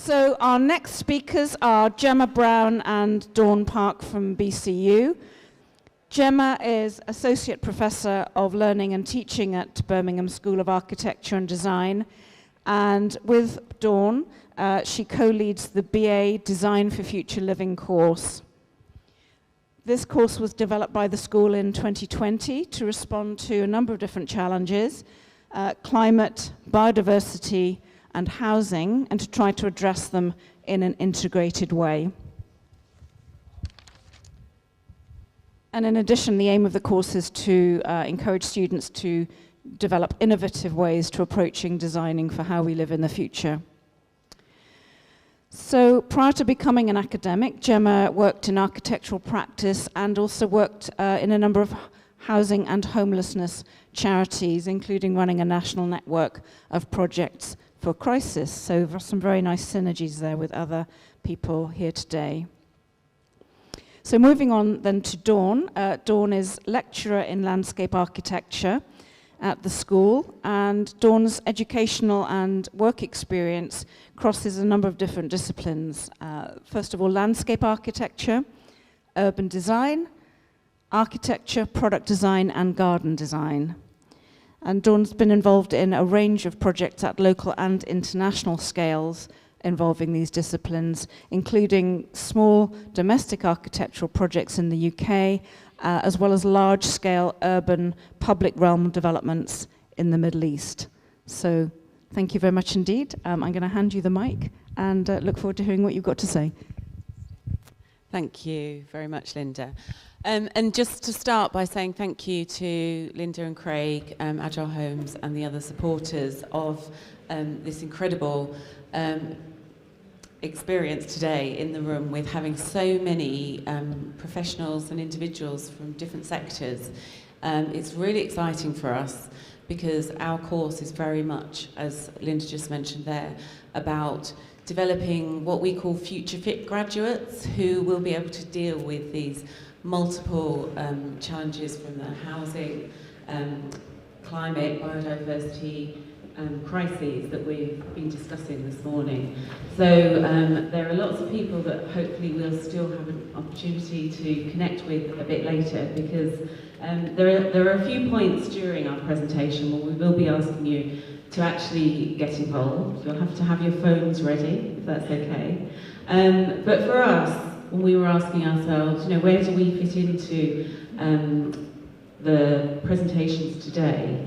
So our next speakers are Jemma Browne and Dawn Parke from BCU. Jemma is Associate Professor of Learning and Teaching at Birmingham School of Architecture and Design. And with Dawn, she co-leads the BA Design for Future Living course. This course was developed by the school in 2020 to respond to a number of different challenges, climate, biodiversity, and housing, and to try to address them in an integrated way. And in addition, the aim of the course is to encourage students to develop innovative ways to approaching designing for how we live in the future. So prior to becoming an academic, Jemma worked in architectural practice and also worked in a number of housing and homelessness charities, including running a national network of projects for crisis. So there are some very nice synergies there with other people here today. So moving on then to Dawn. Dawn is lecturer in landscape architecture at the school, and Dawn's educational and work experience crosses a number of different disciplines. First of all, landscape architecture, urban design, architecture, product design, and garden design. And Dawn's been involved in a range of projects at local and international scales involving these disciplines, including small domestic architectural projects in the UK, as well as large-scale urban public realm developments in the Middle East. So thank you very much indeed. I'm going to hand you the mic and look forward to hearing what you've got to say. Thank you very much, Linda. And just to start by saying thank you to Linda and Craig, Agile Homes, and the other supporters of this incredible experience today in the room with having so many professionals and individuals from different sectors. It's really exciting for us because our course is very much, as Linda just mentioned there, about developing what we call future fit graduates who will be able to deal with these multiple challenges from the housing, climate, biodiversity, crises that we've been discussing this morning. So there are lots of people that hopefully we'll still have an opportunity to connect with a bit later, because there are a few points during our presentation where we will be asking you to actually get involved. You'll have to have your phones ready, if that's okay. But for us, when we were asking ourselves, where do we fit into the presentations today,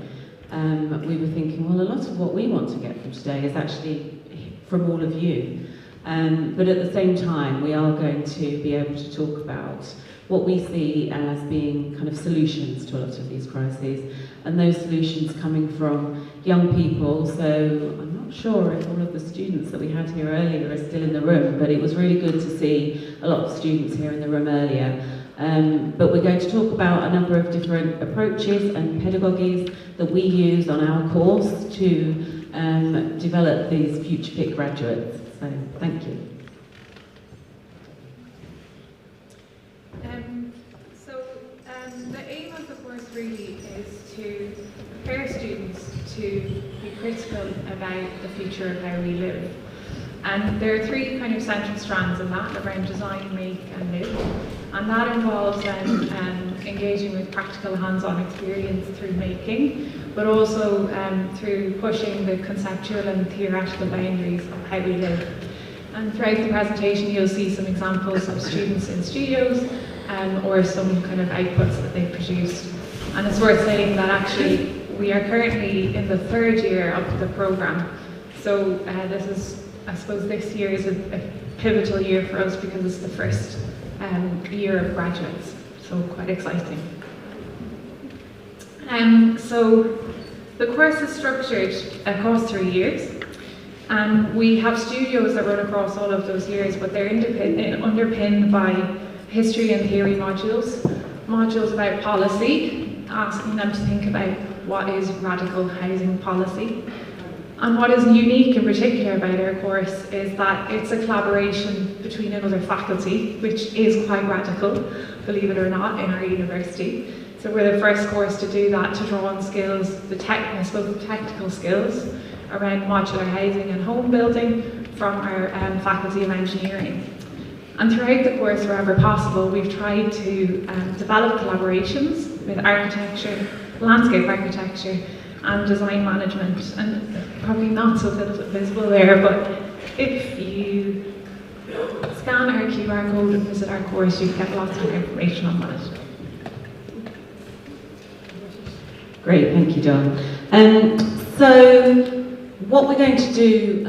we were thinking, well, a lot of what we want to get from today is actually from all of you. But at the same time, we are going to be able to talk about what we see as being kind of solutions to a lot of these crises, and those solutions coming from young people. So I'm not sure if all of the students that we had here earlier are still in the room, but it was really good to see a lot of students here in the room earlier. But we're going to talk about a number of different approaches and pedagogies that we use on our course to develop these future fit graduates. So thank you. The aim of the course really is to prepare students to be critical about the future of how we live. And there are three kind of central strands in that, around design, make and live. And that involves engaging with practical hands-on experience through making, but also through pushing the conceptual and theoretical boundaries of how we live. And throughout the presentation you'll see some examples of students in studios or some kind of outputs that they've produced. And it's worth saying that actually we are currently in the third year of the programme. So I suppose this year is a pivotal year for us because it's the first year of graduates, so quite exciting. So the course is structured across 3 years, and we have studios that run across all of those years, but they're underpinned by history and theory modules about policy, asking them to think about what is radical housing policy. And what is unique in particular about our course is that it's a collaboration between another faculty, which is quite radical, believe it or not, in our university. So we're the first course to do that, to draw on skills, the technical skills, around modular housing and home building from our Faculty of Engineering. And throughout the course, wherever possible, we've tried to develop collaborations with architecture, landscape architecture, and design management. And probably not so visible there, but if you scan our QR code and visit our course, you get lots of information on that. Great, thank you, John. So what we're going to do,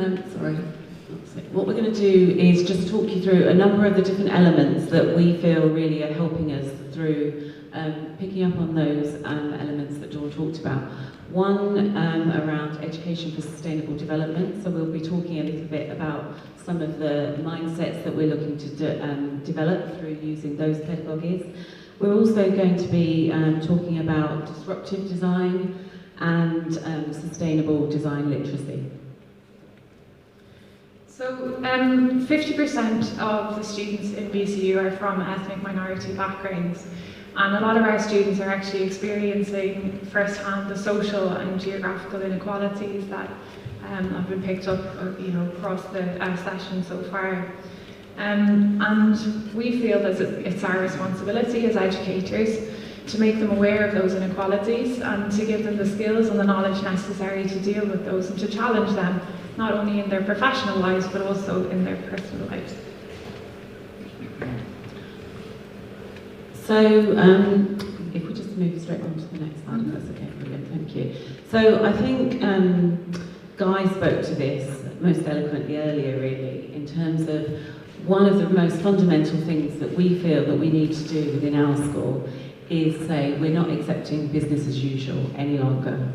what we're going to do is just talk you through a number of the different elements that we feel really are helping us through picking up on those elements that Dawn talked about. One around education for sustainable development, so we'll be talking a little bit about some of the mindsets that we're looking to develop through using those pedagogies. We're also going to be talking about disruptive design and sustainable design literacy. So 50% of the students in BCU are from ethnic minority backgrounds, and a lot of our students are actually experiencing firsthand the social and geographical inequalities that have been picked up across the session so far. And we feel that it's our responsibility as educators to make them aware of those inequalities and to give them the skills and the knowledge necessary to deal with those and to challenge them, not only in their professional lives but also in their personal lives. So if we just move straight on to the next slide, if that's okay, brilliant, thank you. So I think Guy spoke to this most eloquently earlier, really, in terms of one of the most fundamental things that we feel that we need to do within our school is say we're not accepting business as usual any longer.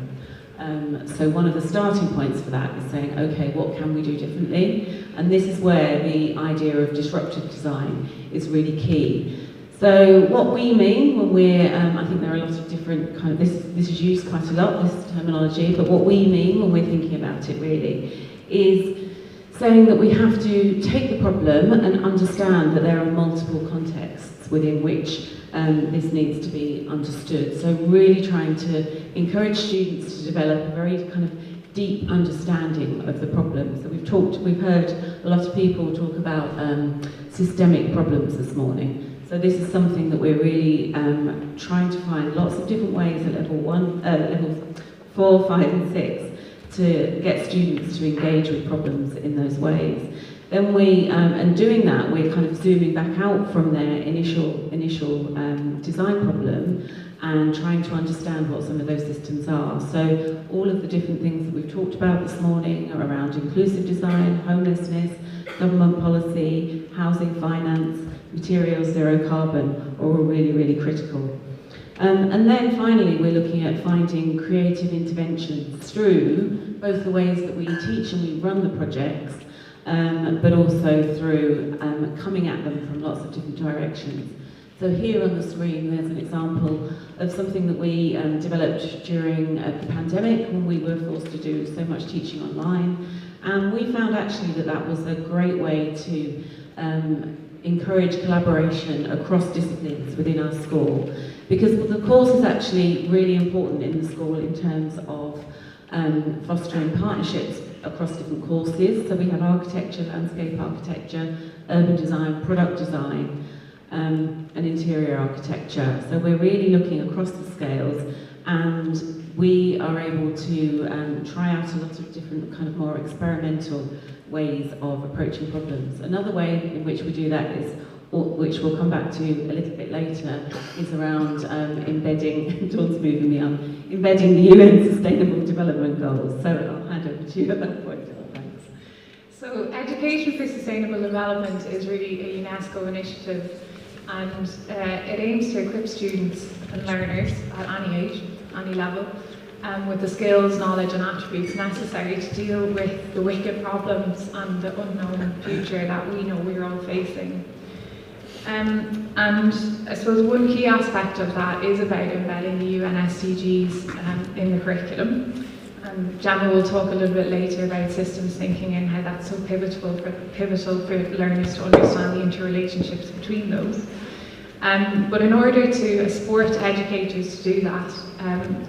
So one of the starting points for that is saying, okay, what can we do differently? And this is where the idea of disruptive design is really key. So what we mean when we're, I think there are a lot of different kind of, this is used quite a lot, this terminology, but what we mean when we're thinking about it really is saying that we have to take the problem and understand that there are multiple contexts within which this needs to be understood. So really trying to encourage students to develop a very kind of deep understanding of the problems. So we've heard a lot of people talk about systemic problems this morning. So this is something that we're really trying to find lots of different ways at level 4, 5 and 6 to get students to engage with problems in those ways. Then and doing that, we're kind of zooming back out from their initial design problem and trying to understand what some of those systems are. So all of the different things that we've talked about this morning are around inclusive design, homelessness, government policy, housing finance, materials, zero carbon, are all really, really critical. And then finally, we're looking at finding creative interventions through both the ways that we teach and we run the projects, but also through coming at them from lots of different directions. So here on the screen, there's an example of something that we developed during the pandemic when we were forced to do so much teaching online. And we found actually that that was a great way to encourage collaboration across disciplines within our school, because the course is actually really important in the school in terms of fostering partnerships across different courses. So we have architecture, landscape architecture, urban design, product design, and interior architecture. So we're really looking across the scales, and we are able to try out a lot of different kind of more experimental ways of approaching problems. Another way in which we do that is, which we'll come back to a little bit later, is around embedding, Dawn's moving me on, embedding the UN Sustainable Development Goals. So I'll hand over to you at that point. Thanks. So Education for Sustainable Development is really a UNESCO initiative, and it aims to equip students and learners at any age, any level, with the skills, knowledge and attributes necessary to deal with the wicked problems and the unknown future that we know we're all facing. And I suppose one key aspect of that is about embedding the UN SDGs in the curriculum. And Jemma will talk a little bit later about systems thinking and how that's so pivotal for learners to understand the interrelationships between those. But in order to support educators to do that,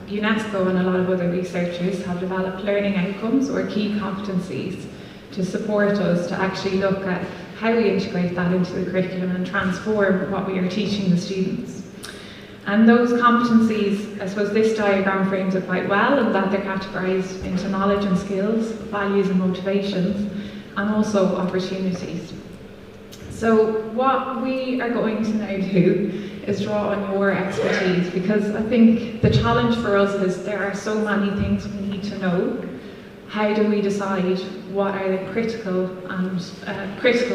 UNESCO and a lot of other researchers have developed learning outcomes or key competencies to support us to actually look at how we integrate that into the curriculum and transform what we are teaching the students. And those competencies, I suppose this diagram frames it quite well, in that they're categorised into knowledge and skills, values and motivations, and also opportunities. So what we are going to now do is draw on your expertise, because I think the challenge for us is there are so many things we need to know. How do we decide what are the critical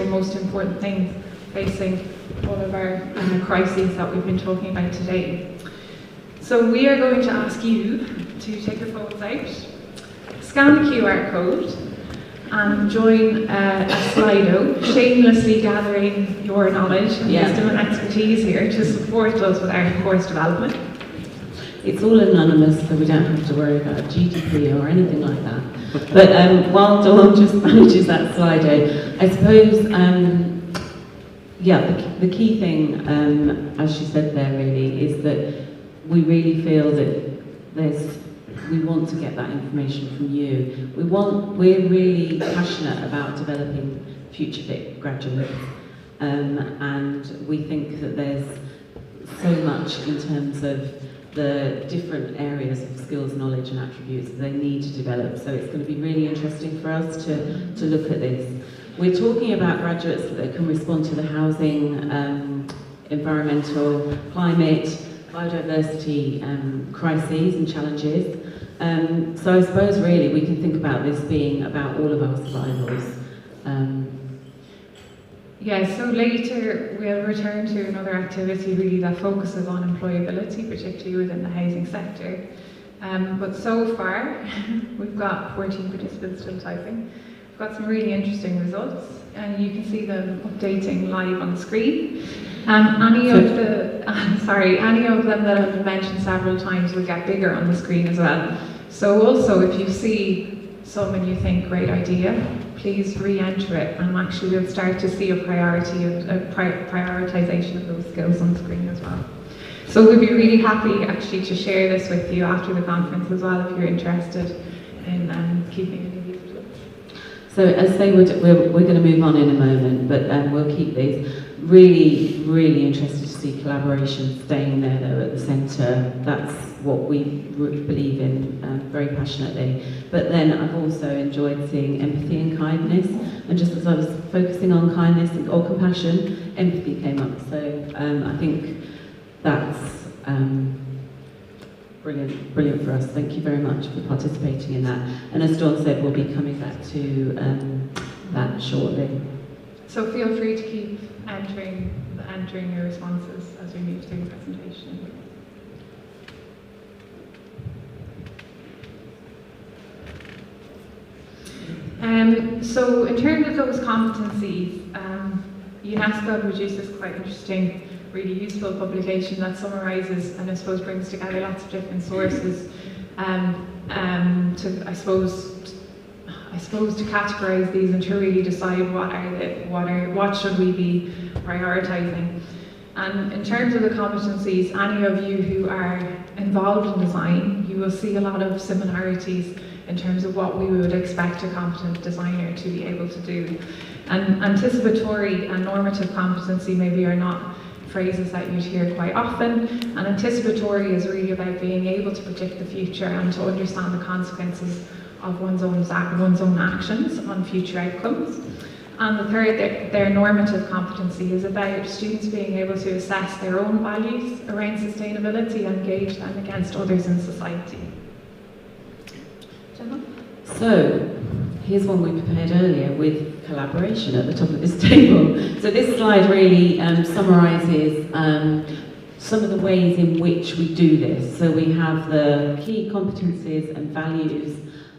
most important things facing all of our crises that we've been talking about today? So we are going to ask you to take your phones out, scan the QR code, and join a Slido, shamelessly gathering your knowledge and wisdom and expertise here to support us with our course development. It's all anonymous, so we don't have to worry about GDP or anything like that. But while Dawn just manages that Slido, I suppose, the key thing, as she said there really, is that we really feel that we want to get that information from you. We're really passionate about developing future fit graduates, and we think that there's so much in terms of the different areas of skills, knowledge and attributes that they need to develop. So it's going to be really interesting for us to look at this. We're talking about graduates that can respond to the housing, environmental, climate, biodiversity crises and challenges. So I suppose really we can think about this being about all of our survivals. So later we'll return to another activity really that focuses on employability, particularly within the housing sector. But so far, we've got 14 participants still typing. We've got some really interesting results, and you can see them updating live on the screen. Any of them that have been mentioned several times will get bigger on the screen as well. So also, if you see some and you think, great idea, please re-enter it, and actually we'll start to see a prioritization of those skills on screen as well. So we'd be really happy actually to share this with you after the conference as well, if you're interested in keeping any of these results. So as they would, we're going to move on in a moment, but we'll keep these. Really, really interested to see collaboration staying there though at the centre. That's what we believe in very passionately. But then I've also enjoyed seeing empathy and kindness, and just as I was focusing on kindness or compassion, empathy came up. So I think that's brilliant for us. Thank you very much for participating in that. And as Dawn said, we'll be coming back to that shortly. So feel free to keep entering your responses as we move through the presentation. So in terms of those competencies, UNESCO produced this quite interesting, really useful publication that summarises and I suppose brings together lots of different sources to I suppose to categorise these and to really decide what should we be prioritising. And in terms of the competencies, any of you who are involved in design, you will see a lot of similarities in terms of what we would expect a competent designer to be able to do. And anticipatory and normative competency maybe are not phrases that you'd hear quite often. And anticipatory is really about being able to predict the future and to understand the consequences of one's own actions on future outcomes. And the third, their normative competency, is about students being able to assess their own values around sustainability and gauge them against others in society. Gemma? So, here's one we prepared earlier with collaboration at the top of this table. So this slide really summarises some of the ways in which we do this. So we have the key competencies and values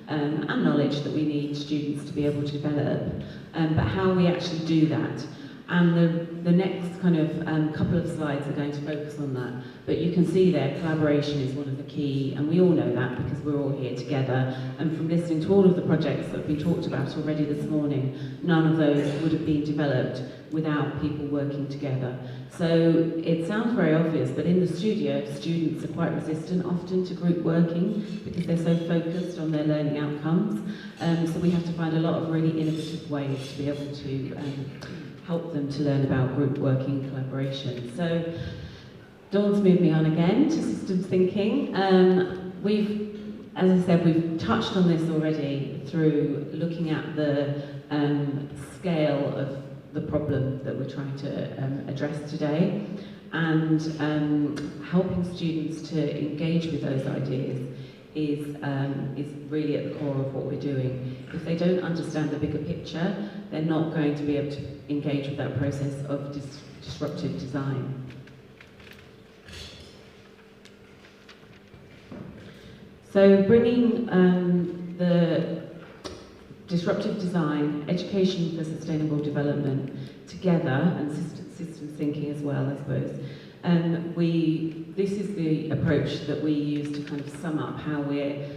and knowledge that we need students to be able to develop, but how we actually do that. And the next kind of couple of slides are going to focus on that. But you can see there, collaboration is one of the key, and we all know that because we're all here together. And from listening to all of the projects that have been talked about already this morning, none of those would have been developed without people working together. So it sounds very obvious, but in the studio, students are quite resistant often to group working because they're so focused on their learning outcomes. So we have to find a lot of really innovative ways to be able to help them to learn about group working and collaboration. So Dawn's moved me on again to systems thinking. As I said, we've touched on this already through looking at the scale of the problem that we're trying to address today, and helping students to engage with those ideas is really at the core of what we're doing. If they don't understand the bigger picture, they're not going to be able to engage with that process of disruptive design. So bringing the disruptive design, education for sustainable development together, and systems thinking as well, I suppose. This is the approach that we use to kind of sum up how we're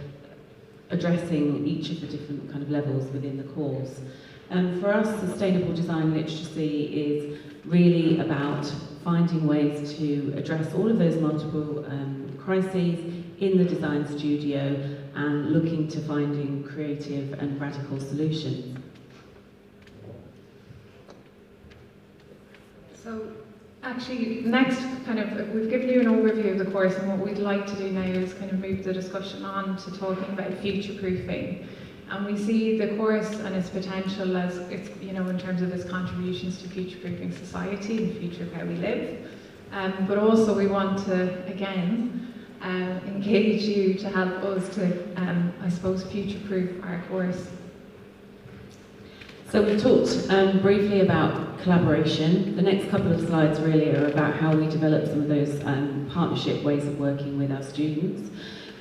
addressing each of the different kind of levels within the course. For us, sustainable design literacy is really about finding ways to address all of those multiple crises in the design studio and looking to finding creative and radical solutions. So actually, next we've given you an overview of the course, and what we'd like to do now is kind of move the discussion on to talking about future-proofing. And we see the course and its potential as, in terms of its contributions to future-proofing society and the future of how we live. But also we want to, again, engage you to help us to, I suppose, future-proof our course. So we've talked briefly about collaboration. The next couple of slides really are about how we develop some of those partnership ways of working with our students.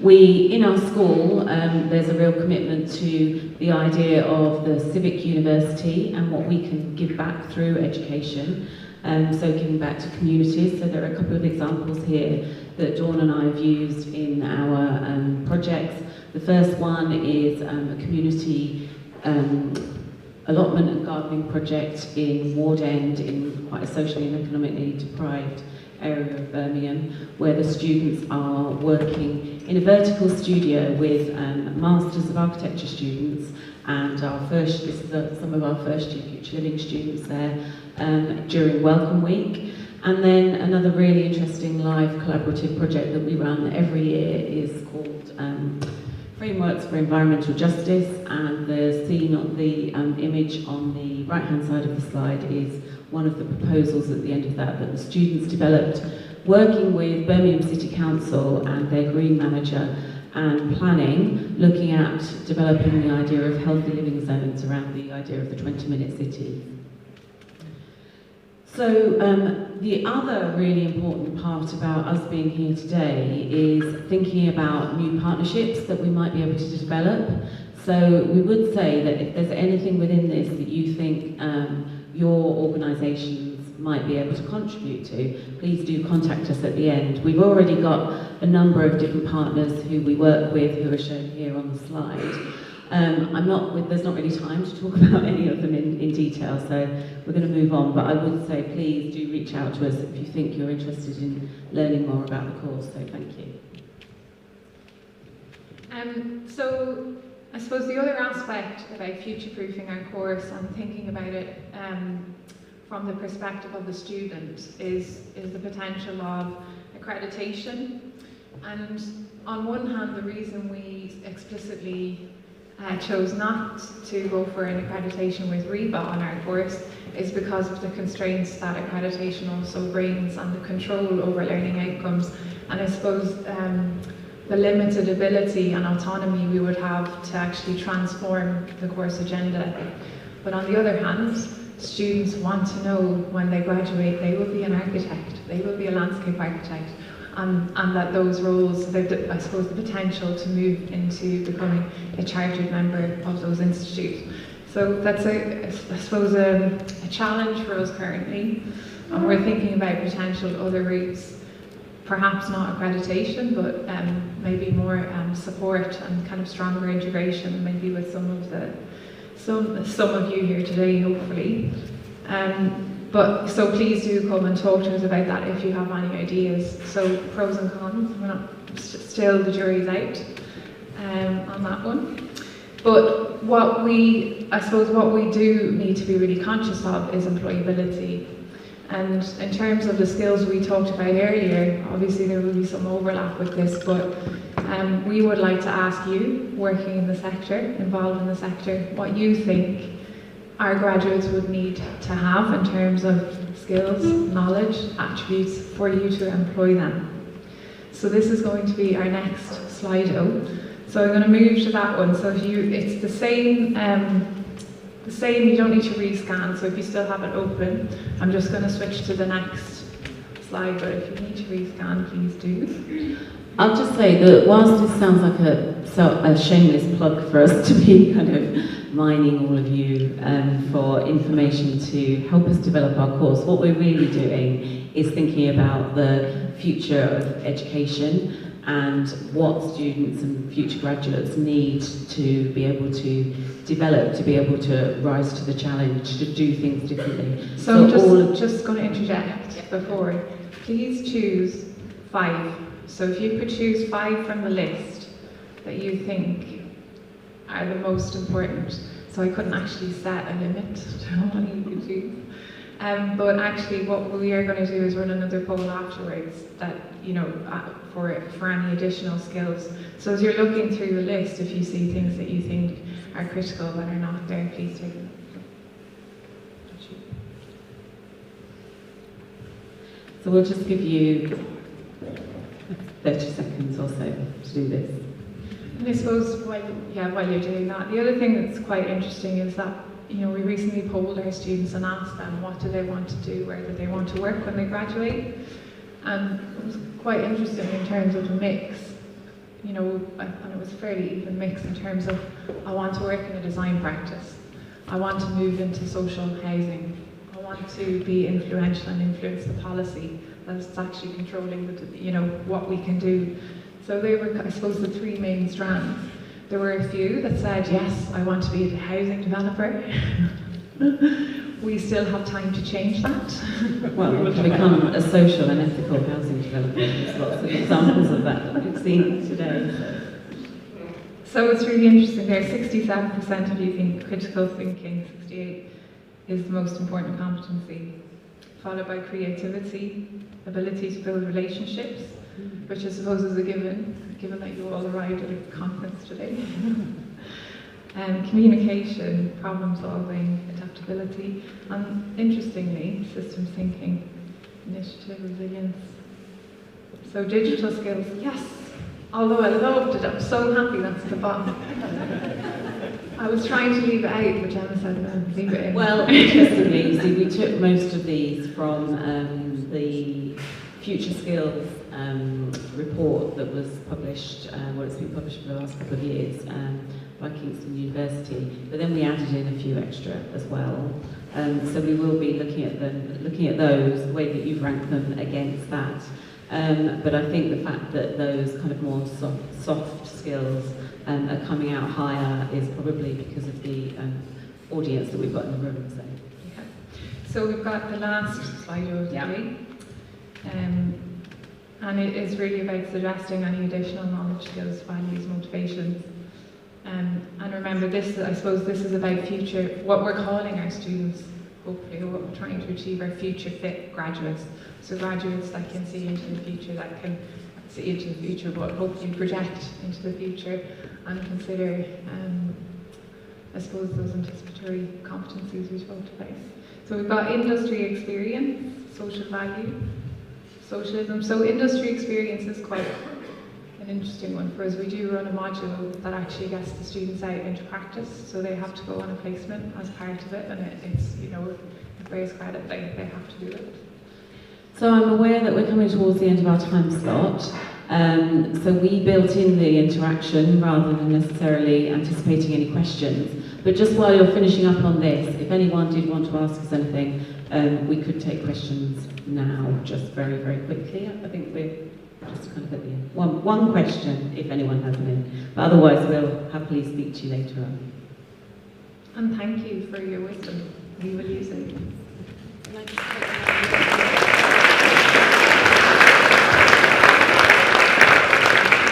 In our school, there's a real commitment to the idea of the civic university and what we can give back through education. So giving back to communities. So there are a couple of examples here that Dawn and I have used in our projects. The first one is a community allotment and gardening project in Ward End, in quite a socially and economically deprived area of Birmingham, where the students are working in a vertical studio with Masters of Architecture students, and some of our first year Future Living students there during Welcome Week. And then another really interesting live collaborative project that we run every year is called Frameworks for Environmental Justice, and the scene on the image on the right-hand side of the slide is one of the proposals at the end of that the students developed, working with Birmingham City Council and their green manager and planning, looking at developing the idea of healthy living zones around the idea of the 20-minute city. So the other really important part about us being here today is thinking about new partnerships that we might be able to develop. So we would say that if there's anything within this that you think your organisations might be able to contribute to, please do contact us at the end. We've already got a number of different partners who we work with who are shown here on the slide. There's not really time to talk about any of them in detail, so we're going to move on, but I would say please do reach out to us if you think you're interested in learning more about the course, so thank you. So I suppose the other aspect about future-proofing our course and thinking about it from the perspective of the student is the potential of accreditation. And on one hand, the reason we explicitly chose not to go for an accreditation with REBA on our course is because of the constraints that accreditation also brings and the control over learning outcomes, and I suppose the limited ability and autonomy we would have to actually transform the course agenda. But on the other hand, students want to know when they graduate they will be an architect, they will be a landscape architect, and that those roles, I suppose the potential to move into becoming a chartered member of those institutes. So that's, I suppose, a challenge for us currently, and we're thinking about potential other routes, perhaps not accreditation, but maybe more support and kind of stronger integration, maybe with some of you here today, hopefully. But so please do come and talk to us about that if you have any ideas. So pros and cons, we're not still, the jury's out on that one. But I suppose what we do need to be really conscious of is employability. And in terms of the skills we talked about earlier, obviously there will be some overlap with this, but we would like to ask you, working in the sector, involved in the sector, what you think our graduates would need to have in terms of skills, knowledge, attributes for you to employ them. So this is going to be our next Slido. So I'm going to move to that one. So it's the same, you don't need to rescan, so if you still have it open, I'm just going to switch to the next slide, but if you need to rescan, please do. I'll just say that whilst this sounds like a shameless plug for us to be kind of mining all of you for information to help us develop our course, what we're really doing is thinking about the future of education and what students and future graduates need to be able to develop, to be able to rise to the challenge, to do things differently. So I'm just going to interject before. Please choose 5. So if you could choose 5 from the list that you think are the most important. So I couldn't actually set a limit to how many you could choose. But actually what we are going to do is run another poll afterwards that, for any additional skills. So as you're looking through the list, if you see things that you think are critical but are not there, please take them. So we'll just give you 30 seconds or so to do this. And I suppose while you're doing that, the other thing that's quite interesting is that we recently polled our students and asked them what do they want to do, where do they want to work when they graduate, and it was quite interesting in terms of the mix. And it was a fairly even mix in terms of I want to work in a design practice, I want to move into social housing, I want to be influential and influence the policy that's actually controlling what we can do. So they were, I suppose, the 3 main strands. There were a few that said, yes, I want to be a housing developer. We still have time to change that. Well, to become a social and ethical housing developer. There's lots of examples of that we've seen today. So it's really interesting there. 67% of you think critical thinking, 68 is the most important competency, followed by creativity, ability to build relationships, which I suppose is a given that you all arrived at a conference today. Communication, problem solving, adaptability, and interestingly, systems thinking, initiative, resilience. So digital skills, yes, although I loved it, I'm so happy that's at the bottom. I was trying to leave it out, but Jemma said no, leave it in. Well, interestingly, you see, we took most of these from the Future Skills report that was published, it's been published for the last couple of years by Kingston University, but then we added in a few extra as well. So we will be looking at those, the way that you've ranked them against that. But I think the fact that those kind of more soft skills are coming out higher is probably because of the audience that we've got in the room. So we've got the last slide of the day. And it is really about suggesting any additional knowledge, skills, values, motivations. And remember this, I suppose this is about future, what we're calling our students, hopefully, what we're trying to achieve are future fit graduates. So graduates that can see into the future, but hopefully project into the future and consider, I suppose, those anticipatory competencies we talked about. So we've got industry experience, social value, socialism. So industry experience is quite an interesting one for us. We do run a module that actually gets the students out into practice, so they have to go on a placement as part of it, and it's, it bears credit, they have to do it. So I'm aware that we're coming towards the end of our time slot, So we built in the interaction rather than necessarily anticipating any questions. But just while you're finishing up on this, if anyone did want to ask us anything, we could take questions now, just very, very quickly. I think we're just kind of at the end. One question, if anyone has any. But otherwise, we'll happily speak to you later on. And thank you for your wisdom. We will use it.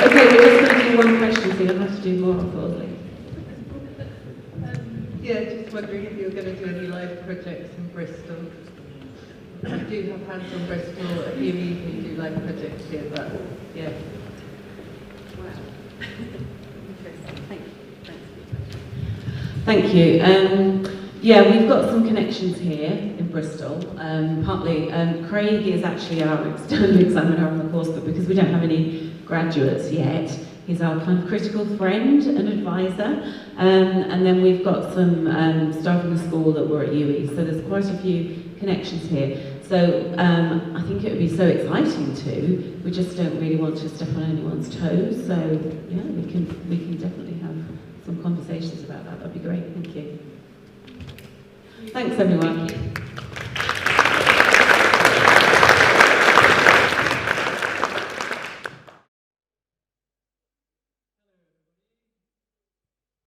Okay, we're just going to do one question, so you'll have to do more, probably. Yeah, just wondering if you're going to do any live projects in Bristol. I do have hands on Bristol, a few evenings do live projects here, but yeah. Wow. Interesting. Thank you. Yeah, we've got some connections here in Bristol. Partly, Craig is actually our external examiner on the course, but because we don't have any graduates yet, he's our kind of critical friend and advisor. And then we've got some staff in the school that were at UE, so there's quite a few connections here. So I think it would be so exciting too. We just don't really want to step on anyone's toes. So yeah, we can definitely have some conversations about that. That'd be great. Thank you. Thanks everyone.